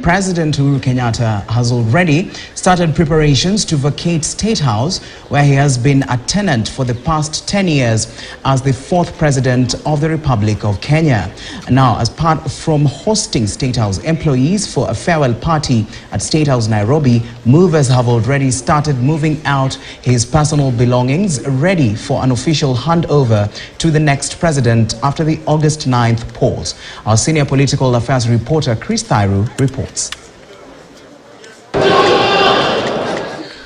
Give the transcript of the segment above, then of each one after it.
President Uhuru Kenyatta has already started preparations to vacate State House, where he has been a tenant for the past 10 years as the fourth president of the Republic of Kenya. Now, as part from hosting State House employees for a farewell party at State House, Nairobi, movers have already started moving out his personal belongings, ready for an official handover to the next president after the August 9th pause. Our senior political affairs reporter Chris reports.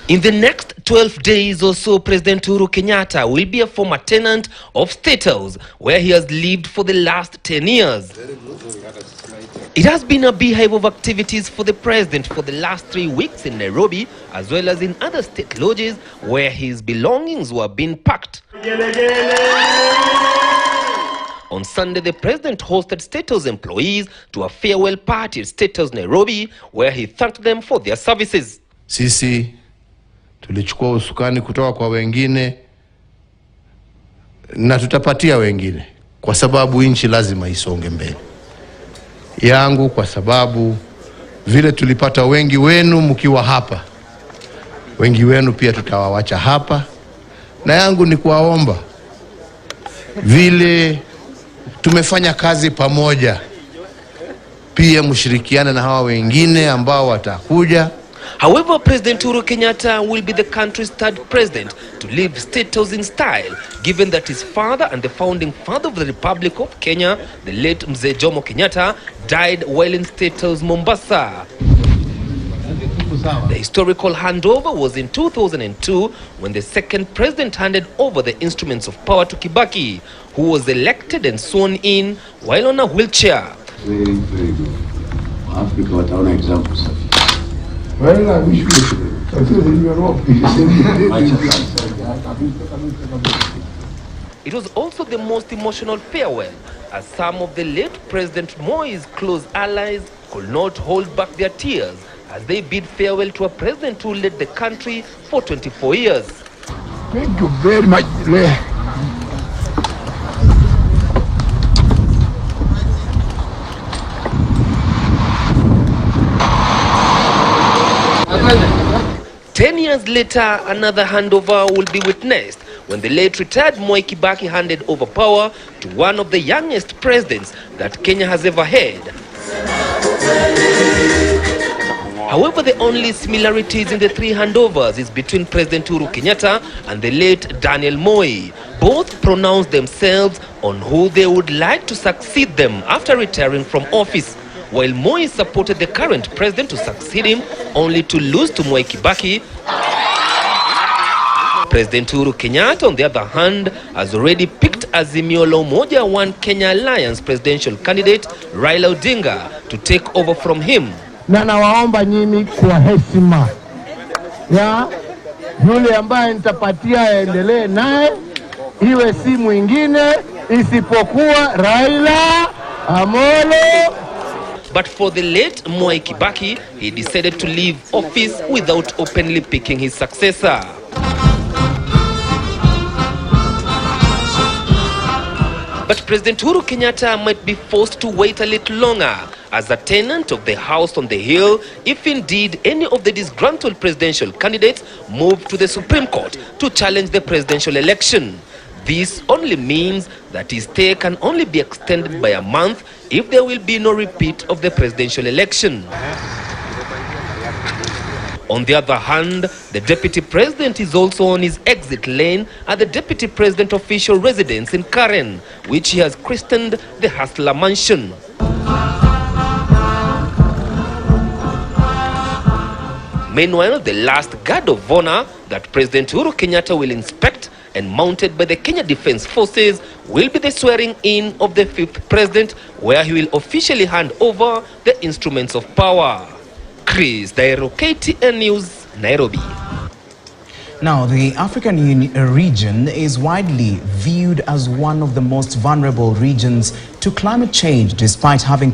In the next 12 days or so, President Uhuru Kenyatta will be a former tenant of State House, where he has lived for the last 10 years. It has been a beehive of activities for the president for the last 3 weeks in Nairobi, as well as in other state lodges where his belongings were being packed. On Sunday, the president hosted State House employees to a farewell party at State House, Nairobi, where he thanked them for their services. Sisi tulichukua usukani kutoka kwa wengine na tutapatia wengine, kwa sababu nchi lazima isonge mbele. Yangu kwa sababu vile tulipata wengi wenu mkiwa hapa, wengi wenu pia tutawawacha hapa, na yangu ni kuwaomba vile tumefanya kazi pamoja, pia mshirikiane na hawa wengine ambao watakuja. However, President Uhuru Kenyatta will be the country's third president to leave State House in style, given that his father and the founding father of the Republic of Kenya, the late Mzee Jomo Kenyatta, died while in State House, Mombasa. The historical handover was in 2002 when the second president handed over the instruments of power to Kibaki, who was elected and sworn in while on a wheelchair. Very, very good. Africa wataona examples. Well, I wish It was also the most emotional farewell, as some of the late President Moi's close allies could not hold back their tears as they bid farewell to a president who led the country for 24 years. Thank you very much. Ten years later, another handover will be witnessed when the late retired Moi Kibaki handed over power to one of the youngest presidents that Kenya has ever had. However, the only similarities in the three handovers is between President Uhuru Kenyatta and the late Daniel Moi. Both pronounced themselves on who they would like to succeed them after retiring from office, while Moi supported the current president to succeed him, only to lose to Moi Kibaki. President Uhuru Kenyatta, on the other hand, has already picked Azimio la Umoja One Kenya Alliance presidential candidate Raila Odinga to take over from him. Na nawaomba nyinyi kwa heshima ya yule ambaye nitapatia endelee naye, iwe si mwingine isipokuwa Raila Amolo. But for the late Moi Kibaki, he decided to leave office without openly picking his successor. But President Uhuru Kenyatta might be forced to wait a little longer as a tenant of the house on the hill, if indeed any of the disgruntled presidential candidates move to the Supreme Court to challenge the presidential election. This only means that his stay can only be extended by a month if there will be no repeat of the presidential election. On the other hand, the deputy president is also on his exit lane at the deputy president official residence in Karen, which he has christened the Hustler Mansion. Meanwhile, the last guard of honor that President Uhuru Kenyatta will inspect and mounted by the Kenya Defense Forces will be the swearing in of the fifth president, where he will officially hand over the instruments of power. Chris Dairo, KTN News, Nairobi. Now, the African region is widely viewed as one of the most vulnerable regions to climate change, despite having